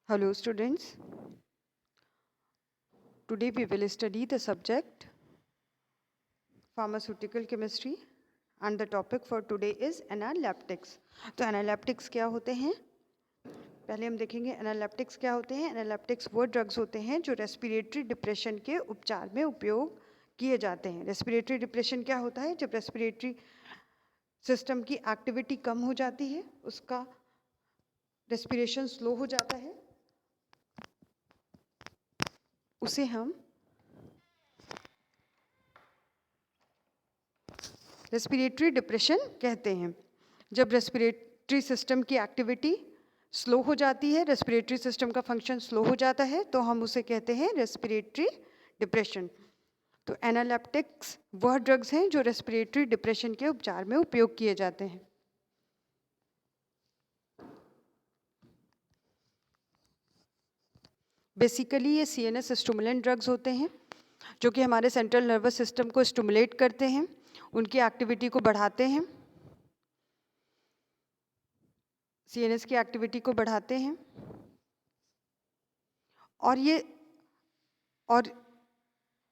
Hello students, today we will study the subject pharmaceutical chemistry and the topic for today is analeptics. तो analeptics क्या होते हैं? पहले हम देखेंगे analeptics क्या होते हैं. Analeptics वो ड्रग्स होते हैं जो रेस्पिरेटरी डिप्रेशन के उपचार में उपयोग किए जाते हैं. रेस्पिरेटरी डिप्रेशन क्या होता है? जब रेस्पिरेटरी सिस्टम की एक्टिविटी कम हो जाती है, उसका रेस्पिरेशन स्लो हो जाता है, उसे हम रेस्पिरेटरी डिप्रेशन कहते हैं. जब रेस्पिरेटरी सिस्टम की एक्टिविटी स्लो हो जाती है, रेस्पिरेटरी सिस्टम का फंक्शन स्लो हो जाता है, तो हम उसे कहते हैं रेस्पिरेटरी डिप्रेशन. तो एनालेप्टिक्स वह ड्रग्स हैं जो रेस्पिरेटरी डिप्रेशन के उपचार में उपयोग किए जाते हैं. बेसिकली ये सीएनएस स्टिमुलेंट ड्रग्स होते हैं जो कि हमारे सेंट्रल नर्वस सिस्टम को स्टिमुलेट करते हैं, उनकी एक्टिविटी को बढ़ाते हैं, सीएनएस की एक्टिविटी को बढ़ाते हैं. और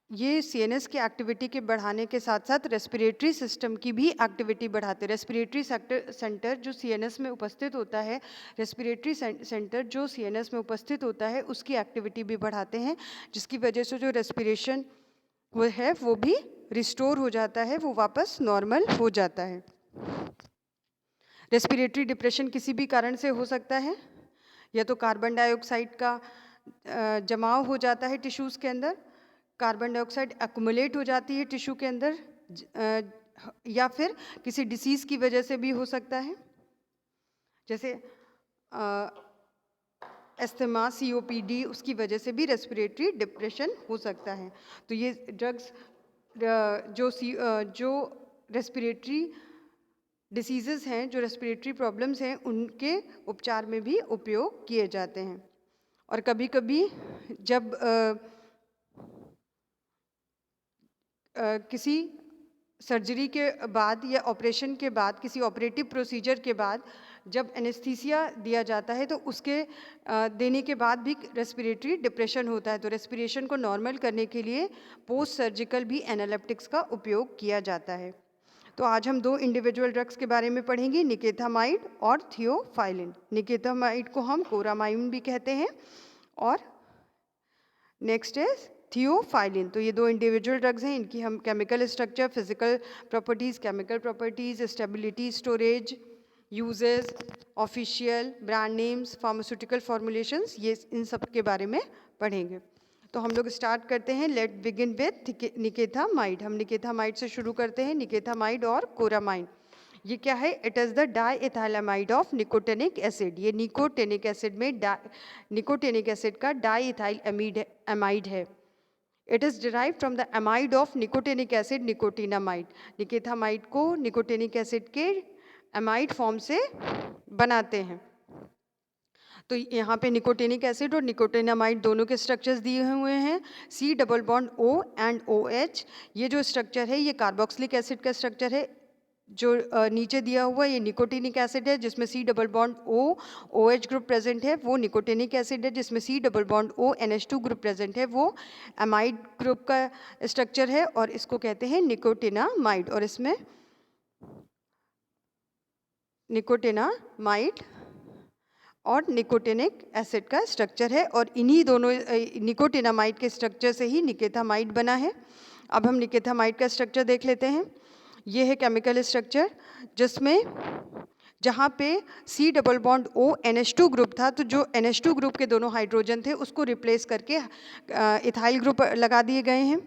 ये सीएनएस की एक्टिविटी के बढ़ाने के साथ साथ रेस्पिरेटरी सिस्टम की भी एक्टिविटी बढ़ाते हैं. रेस्पिरेटरी सेंटर जो सीएनएस में उपस्थित होता है, रेस्पिरेटरी सेंटर जो सीएनएस में उपस्थित होता है, उसकी एक्टिविटी भी बढ़ाते हैं, जिसकी वजह से जो रेस्पिरेशन वो है वो भी रिस्टोर हो जाता है, वो वापस नॉर्मल हो जाता है. रेस्पिरेटरी डिप्रेशन किसी भी कारण से हो सकता है, या तो कार्बन डाइऑक्साइड का जमाव हो जाता है टिश्यूज़ के अंदर, कार्बन डाइऑक्साइड एक्युमुलेट हो जाती है टिश्यू के अंदर, या फिर किसी डिसीज़ की वजह से भी हो सकता है, जैसे एस्थमा, सीओपीडी, उसकी वजह से भी रेस्पिरेटरी डिप्रेशन हो सकता है. तो ये ड्रग्स जो रेस्पिरेटरी डिसीज़ेज़ हैं, जो रेस्पिरेटरी प्रॉब्लम्स हैं, उनके उपचार में भी उपयोग किए जाते हैं. और कभी कभी जब किसी सर्जरी के बाद या ऑपरेशन के बाद, किसी ऑपरेटिव प्रोसीजर के बाद जब एनेस्थीसिया दिया जाता है, तो उसके देने के बाद भी रेस्पिरेटरी डिप्रेशन होता है. तो रेस्पिरेशन को नॉर्मल करने के लिए पोस्ट सर्जिकल भी एनालेप्टिक्स का उपयोग किया जाता है. तो आज हम दो इंडिविजुअल ड्रग्स के बारे में पढ़ेंगे, निकेथामाइड और थियोफाइलिन. निकेथामाइड को हम कोरामाइन भी कहते हैं और नेक्स्ट इज थियोफाइलिन. तो ये दो इंडिविजुअल ड्रग्स हैं, इनकी हम chemical structure, physical properties, chemical properties, stability, storage, uses, official brand names, pharmaceutical formulations, ये इन सब के बारे में पढ़ेंगे. तो हम लोग स्टार्ट करते हैं. Let begin with nikethamide. हम निकेथामाइड से शुरू करते हैं. निकेथामाइड और कोरामाइन ये क्या है? It is the diethylamide of nicotinic acid. ये निकोटेनिक एसिड में निकोटेनिक एसिड का डाईइथाइल एमाइड है. It is derive from the amide of nicotinic acid, nicotinamide. Nikethamide को निकोटेनिक एसिड के एमाइड फॉर्म से बनाते हैं. तो यहाँ पे निकोटेनिक एसिड और निकोटिनामाइड दोनों के स्ट्रक्चर्स दिए हुए हैं. C double bond O and OH. ये जो स्ट्रक्चर है ये कार्बोक्सिलिक एसिड का स्ट्रक्चर है. जो नीचे दिया हुआ ये निकोटिनिक एसिड है जिसमें C double bond O OH group present है. वो निकोटिनिक एसिड है जिसमें C double bond O NH2 group present है. वो एमाइड ग्रुप का स्ट्रक्चर है और इसको कहते हैं निकोटिनामाइड. और इसमें निकोटिनामाइड और निकोटिनिक एसिड का स्ट्रक्चर है और इन्हीं दोनों निकोटिनामाइड के स्ट्रक्चर से ही निकेथामाइड बना है. अब हम निकेथामाइड का स्ट्रक्चर देख लेते हैं. ये है केमिकल स्ट्रक्चर जिसमें जहाँ पे C double bond O NH2 group था, तो जो NH2 ग्रुप के दोनों हाइड्रोजन थे उसको रिप्लेस करके इथाइल ग्रुप लगा दिए गए हैं.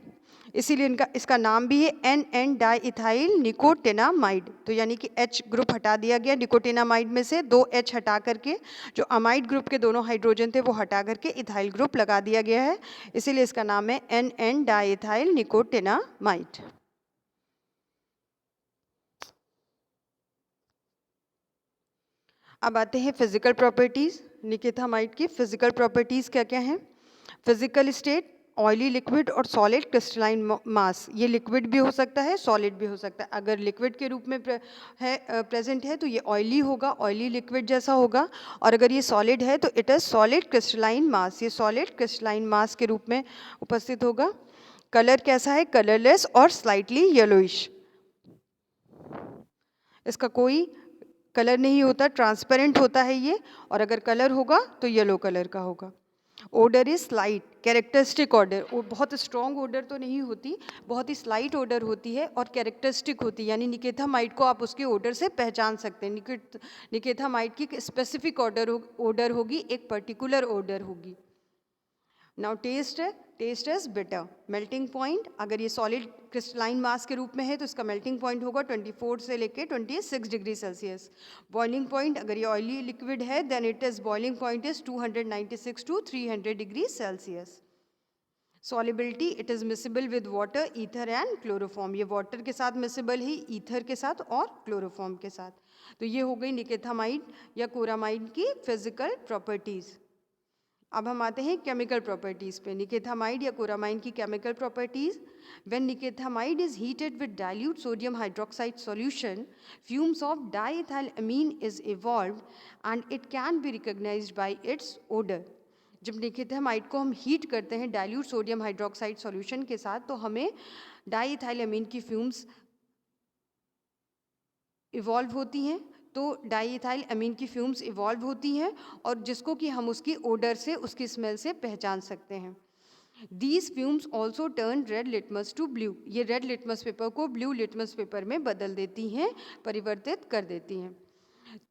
इसीलिए इसका नाम भी है NN डाईइथाइल निकोटिनामाइड. तो यानी कि H ग्रुप हटा दिया गया निकोटिनामाइड में से, 2 H हटा करके जो अमाइड ग्रुप के दोनों हाइड्रोजन थे वो हटा करके इथाइल ग्रुप लगा दिया गया है. इसीलिए इसका नाम है NN डाईइथाइल निकोटिनामाइड. अब आते हैं फिजिकल प्रॉपर्टीज़. निकेथामाइड की फिजिकल प्रॉपर्टीज़ क्या क्या हैं? फिजिकल स्टेट ऑयली लिक्विड और सॉलिड क्रिस्टलाइन मास, ये लिक्विड भी हो सकता है, सॉलिड भी हो सकता है। अगर लिक्विड के रूप में प्रेजेंट है तो ये ऑयली होगा, ऑयली लिक्विड जैसा होगा, और अगर ये सॉलिड है तो इट इज़ सॉलिड क्रिस्टलाइन मास, ये सॉलिड क्रिस्टलाइन मास के रूप में उपस्थित होगा। कलर कैसा है? कलरलेस और स्लाइटली येलोइश, इसका कोई कलर नहीं होता, ट्रांसपेरेंट होता है ये, और अगर कलर होगा तो येलो कलर का होगा। Odour is slight, characteristic odour, वो बहुत स्ट्रॉन्ग ऑर्डर तो नहीं होती, बहुत ही स्लाइट ऑर्डर होती है और कैरेक्टरिस्टिक होती है, यानी निकेथामाइट को आप उसके ऑर्डर से पहचान सकते हैं। निकेथामाइट की स्पेसिफिक ऑर्डर होगी, एक पर्टिकुलर ऑर्डर होगी। नाउ टेस्ट है, taste is bitter. Melting point, अगर ये सॉलिड क्रिस्टलाइन मास के रूप में है तो इसका मेल्टिंग पॉइंट होगा 24 से लेके 26 डिग्री सेल्सियस। बॉइलिंग पॉइंट, अगर ये ऑयली लिक्विड है then it is boiling point is 296 to 300 degree Celsius. Solubility, it is miscible with water, ether and chloroform, ये वाटर के साथ मिसिबल है, ईथर के साथ और क्लोरोफॉर्म के साथ। तो ये हो गई निकेथामाइड या कोरामाइड की फिजिकल प्रॉपर्टीज। अब हम आते हैं केमिकल प्रॉपर्टीज़ पे। निकेथामाइड या कोरामाइन की chemical properties. When nikethamide is heated with dilute sodium hydroxide solution, fumes of diethyl amine is evolved and it can be recognized by its odour. जब nikethamide को हम हीट करते हैं dilute sodium hydroxide solution के साथ तो हमें डाइएथाइल अमीन की फ्यूम्स इवॉल्व होती हैं, तो डाइएथाइल अमीन की फ्यूम्स इवॉल्व होती हैं और जिसको कि हम उसकी ओडर से, उसकी स्मेल से पहचान सकते हैं। These fumes also turn red litmus to blue, ये रेड लिटमस पेपर को ब्लू लिटमस पेपर में बदल देती हैं, परिवर्तित कर देती हैं।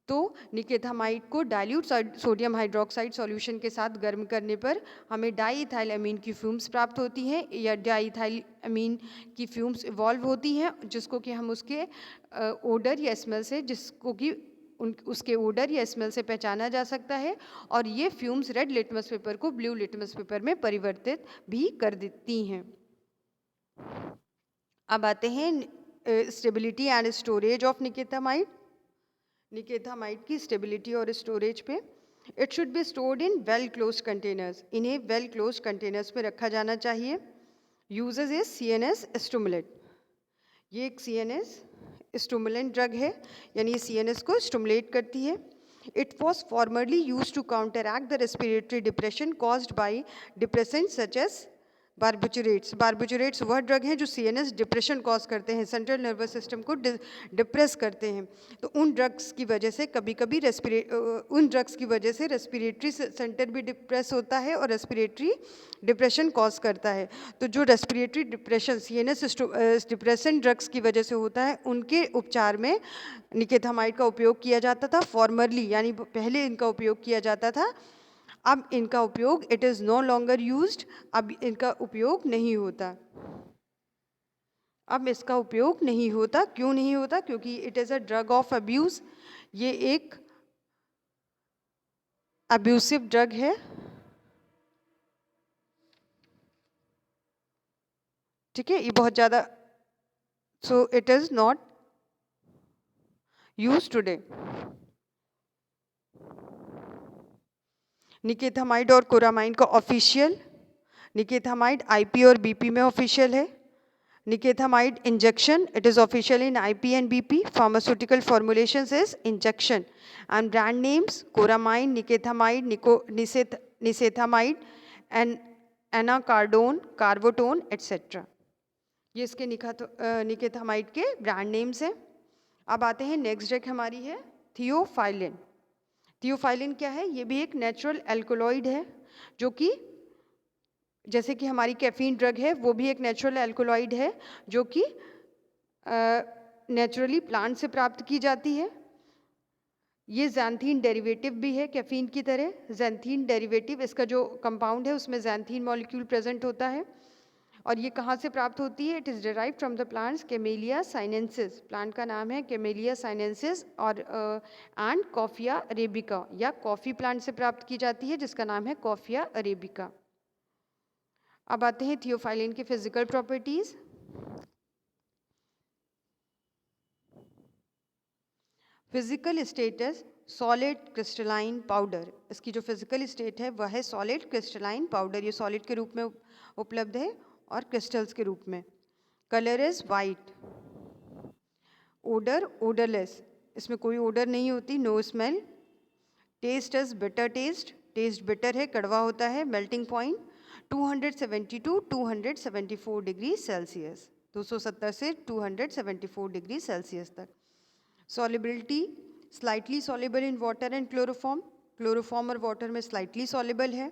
तो निकेथामाइड को डाइल्यूट सोडियम हाइड्रोक्साइड सॉल्यूशन के साथ गर्म करने पर हमें डाइएथाइल अमीन की फ्यूम्स प्राप्त होती हैं या डाइएथाइल अमीन की फ्यूम्स इवॉल्व होती हैं, जिसको कि हम उसके ओडर या स्मेल से, जिसको कि उसके ओडर या स्मेल से पहचाना जा सकता है, और ये फ्यूम्स रेड लिटमस पेपर को ब्लू लिटमस पेपर में परिवर्तित भी कर देती हैं। अब आते हैं stability and storage of nikethamide. Nikethamide की स्टेबिलिटी और स्टोरेज पे। It should be stored in well close containers, इन्हें वेल क्लोज कंटेनर्स में रखा जाना चाहिए। यूजेज इज CNS स्टिमुलेंट, ये एक CNS स्टिमुलेंट ड्रग है, यानी ये CNS को स्टिमुलेट करती है। It was formerly use to counteract the respiratory depression caused by depressant such as barbiturates. Barbiturates वह ड्रग हैं जो CNS डिप्रेशन कॉज करते हैं, सेंट्रल नर्वस सिस्टम को डिप्रेस करते हैं। तो उन ड्रग्स की वजह से कभी कभी रेस्पिरेटरी सेंटर भी डिप्रेस होता है और रेस्पिरेटरी डिप्रेशन कॉज करता है। तो जो respiratory depression CNS depression drugs की वजह से होता है, उनके उपचार में निकेथामाइड का उपयोग किया जाता था फॉर्मरली, यानी पहले इनका उपयोग किया जाता था। अब इनका उपयोग, it is no longer used, अब इनका उपयोग नहीं होता। अब इसका उपयोग नहीं होता, क्यों नहीं होता? क्योंकि it is a drug of abuse, ये एक अब्यूसिव ड्रग है। ठीक है, ये बहुत ज़्यादा, so it is not used today. Nikethamide और कोरामाइन का ऑफिशियल, निकेथामाइड IP और BP में ऑफिशियल है। Nikethamide injection, it is official in IP and BP. Pharmaceutical formulations is injection. And brand names Coramine, nikethamide, nicethamide, and Anacardone, Carbotone et cetera, ये इसके nikethamide के brand names हैं। अब आते हैं नेक्स्ट ड्रग हमारी है थियोफाइलिन। थियोफाइलिन क्या है? ये भी एक नेचुरल एल्कोलॉइड है, जो कि जैसे कि हमारी कैफीन ड्रग है, वो भी एक नेचुरल एल्कोलॉइड है जो कि नेचुरली प्लांट से प्राप्त की जाती है। ये ज़ैंथीन डेरिवेटिव भी है कैफीन की तरह। ज़ैंथीन डेरिवेटिव, इसका जो कंपाउंड है उसमें ज़ैंथीन मॉलिक्यूल प्रेजेंट होता है। और ये कहाँ से प्राप्त होती है? It is derive from the plants camellia sinensis, plant का नाम है कैमेलिया साइनेंसिस, और एंड कॉफिया अरेबिका, या कॉफ़ी प्लांट से प्राप्त की जाती है जिसका नाम है कॉफिया अरेबिका। अब आते हैं थियोफाइलिन की physical properties. Physical status, solid crystalline powder. इसकी जो फिजिकल स्टेट है वह है सॉलिड क्रिस्टलाइन पाउडर। ये सॉलिड के रूप में उपलब्ध है और क्रिस्टल्स के रूप में। Colour is white. Odour odourless, इसमें कोई ओडर नहीं होती, no smell. Taste is bitter taste, taste bitter है, कड़वा होता है। Melting point 270 to 274 degree Celsius, 270 से 274 डिग्री सेल्सियस तक। Solubility slightly soluble in water and chloroform, chloroform और वाटर में स्लाइटली सॉल्युबल है।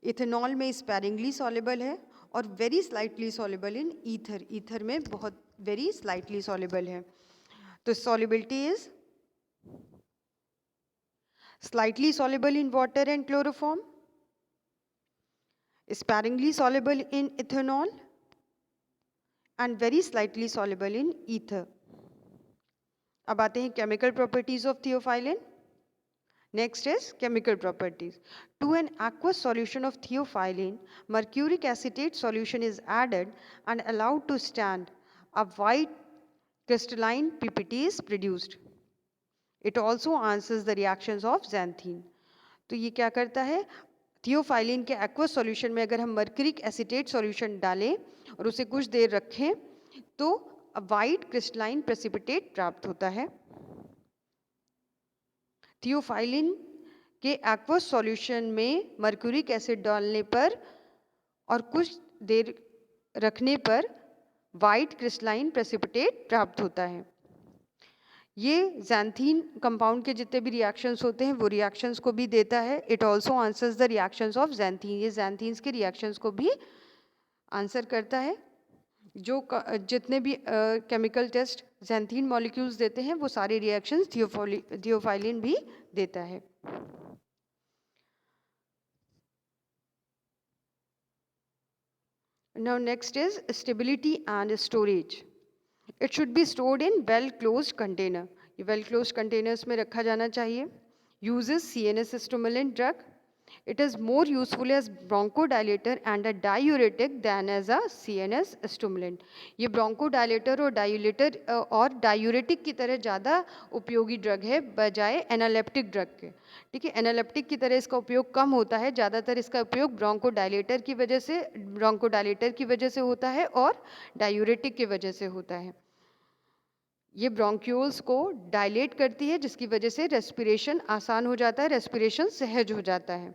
इथेनॉल में स्पैरिंगली सॉल्युबल है और very slightly soluble in ether, ether में बहुत वेरी स्लाइटली सॉल्युबल है। तो solubility is slightly soluble in water and chloroform, sparingly soluble in ethanol, and very slightly soluble in ether. अब आते हैं chemical properties of theophylline. Next is chemical properties. To an aqueous solution of theophylline, mercuric acetate solution is added and allowed to stand. A white crystalline PPT is produced. It also answers the reactions of xanthine. तो ये क्या करता है, theophylline के aqueous solution में अगर हम mercuric acetate solution डालें और उसे कुछ देर रखें तो वाइट क्रिस्टलाइन प्रेसिपिटेट प्राप्त होता है। थियोफाइलिन के एक्वस सॉल्यूशन में मर्क्यूरिक एसिड डालने पर और कुछ देर रखने पर वाइट क्रिस्टलाइन प्रेसिपिटेट प्राप्त होता है। ये xanthine कंपाउंड के जितने भी रिएक्शंस होते हैं वो रिएक्शंस को भी देता है। It also answers the reactions of xanthine, ये xanthines के रिएक्शंस को भी आंसर करता है। जो जितने भी केमिकल टेस्ट xanthine मॉलिक्यूल्स देते हैं वो सारे रिएक्शंस थियोफाइलिन भी देता है। Now next is stability and storage. It should be stored in well closed container. ये well closed containers में रखा जाना चाहिए। Uses CNS stimulant drug. It is more useful as bronchodilator and a diuretic than as a CNS stimulant. ये bronchodilator और diuretic की तरह ज़्यादा उपयोगी ड्रग है बजाय एनालेप्टिक ड्रग के। ठीक है, एनालेप्टिक की तरह इसका उपयोग कम होता है, ज़्यादातर इसका उपयोग ब्रोंकोडायलेटर की वजह से होता है और डायूरेटिक की वजह से होता है। ये ब्रोंक्यूल्स को डायलेट करती है जिसकी वजह से रेस्पिरेशन आसान हो जाता है, रेस्पिरेशन सहज हो जाता है।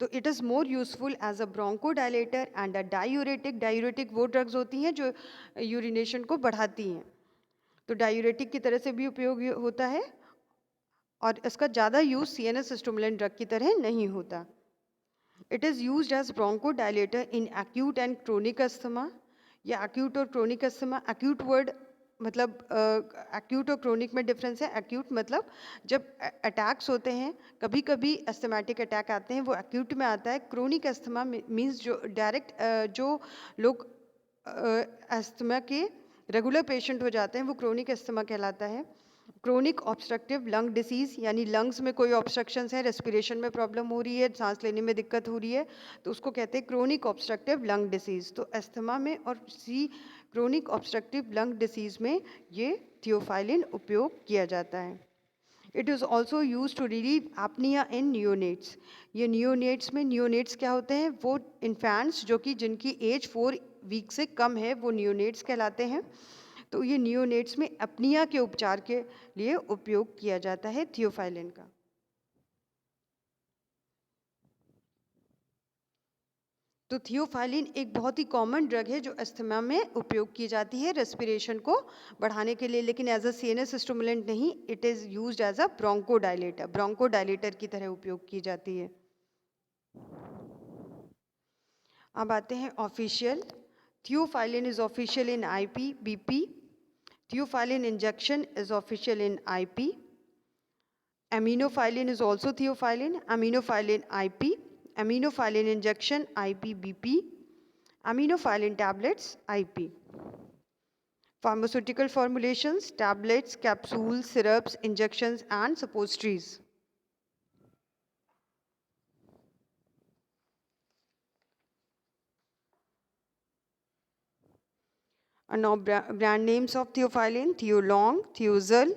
तो it is more useful as a bronchodilator and a diuretic. Diuretic वो ड्रग्स होती हैं जो यूरिनेशन को बढ़ाती हैं, तो डायूरेटिक की तरह से भी उपयोग होता है और इसका ज़्यादा यूज सीएनएस स्टिमुलेंट ड्रग की तरह नहीं होता। It is used as bronchodilator in acute and chronic asthma. या एक्यूट और क्रोनिक अस्थमा, एक्यूट वर्ड मतलब एक्यूट और क्रोनिक में डिफरेंस है। एक्यूट मतलब जब अटैक्स होते हैं, कभी कभी अस्थमेटिक अटैक आते हैं, वो एक्यूट में आता है। क्रोनिक अस्थमा मीन्स जो डायरेक्ट जो लोग अस्थमा के रेगुलर पेशेंट हो जाते हैं वो क्रोनिक अस्थमा कहलाता है। क्रोनिक ऑब्स्ट्रक्टिव लंग डिसीज़ यानी लंग्स में कोई ऑब्स्ट्रक्शंस है, रेस्पिरेशन में प्रॉब्लम हो रही है, सांस लेने में दिक्कत हो रही है, तो उसको कहते हैं क्रोनिक ऑब्स्ट्रक्टिव लंग डिसीज़। तो अस्थमा में और क्रोनिक ऑब्स्ट्रक्टिव लंग डिसीज़ में ये थियोफाइलिन उपयोग किया जाता है। It is also use to relieve apnoea in neonates. ये नियोनेट्स में, नियोनेट्स क्या होते हैं, वो इन्फेंट्स जो कि जिनकी एज 4 वीक से कम है वो नियोनेट्स कहलाते हैं। तो ये नियोनेट्स में अपनिया के उपचार के लिए उपयोग किया जाता है थियोफाइलिन का। तो थियोफाइलिन एक बहुत ही कॉमन ड्रग है जो अस्थमा में उपयोग की जाती है रेस्पिरेशन को बढ़ाने के लिए, लेकिन एज अ सीएनएस स्टिमुलेंट नहीं, it is used as a bronchodilator, bronchodilator की तरह उपयोग की जाती है। अब आते हैं official. Theophylline is official in IP BP. Theophylline injection is official in IP. Aminophylline is also theophylline. Aminophylline IP. Aminophylline injection IPBP. Aminophylline tablets IP. Pharmaceutical formulations, tablets, capsules, syrups, injections and suppositories. And now brand names of theophylline: Theolong, Theozil,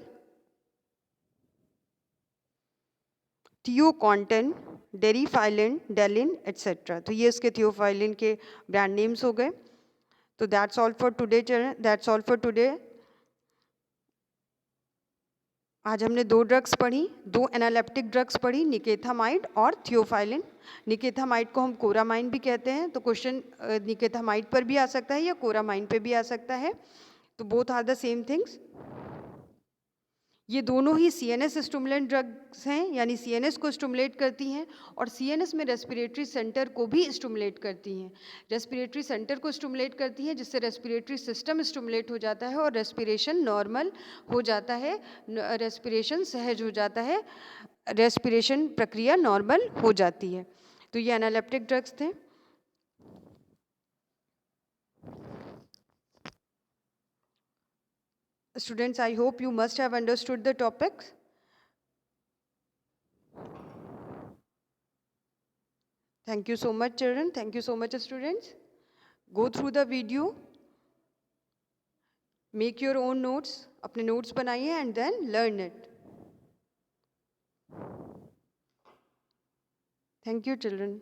Theocontin, Deriphyllin, Delin et cetera. तो ये इसके theophylline के brand names हो गए। तो that's all for today children, that's all for today. आज हमने 2 drugs पढ़ी, 2 एनालिप्टिक ड्रग्स पढ़ी, निकेथामाइड और थियोफाइलिन। निकेथामाइड को हम कोरामाइन भी कहते हैं, तो क्वेश्चन निकेथामाइड पर भी आ सकता है या कोरामाइन पे भी आ सकता है। तो both are the same things. ये दोनों ही सीएनएस स्टिमुलेंट ड्रग्स हैं, यानी सीएनएस को स्टिमुलेट करती हैं और सीएनएस में रेस्पिरेटरी सेंटर को भी स्टिमुलेट करती हैं। रेस्पिरेटरी सेंटर को स्टिमुलेट करती हैं जिससे रेस्पिरेटरी सिस्टम स्टिमुलेट हो जाता है और रेस्पिरेशन नॉर्मल हो जाता है, रेस्पिरेशन सहज हो जाता है, रेस्पिरेशन प्रक्रिया नॉर्मल हो जाती है। तो ये एनालिप्टिक ड्रग्स थे। Students, I hope you must have understood the topics. Thank you so much, children. Thank you so much, students. Go through the video. Make your own notes. अपने notes बनाइए and then learn it. Thank you, children.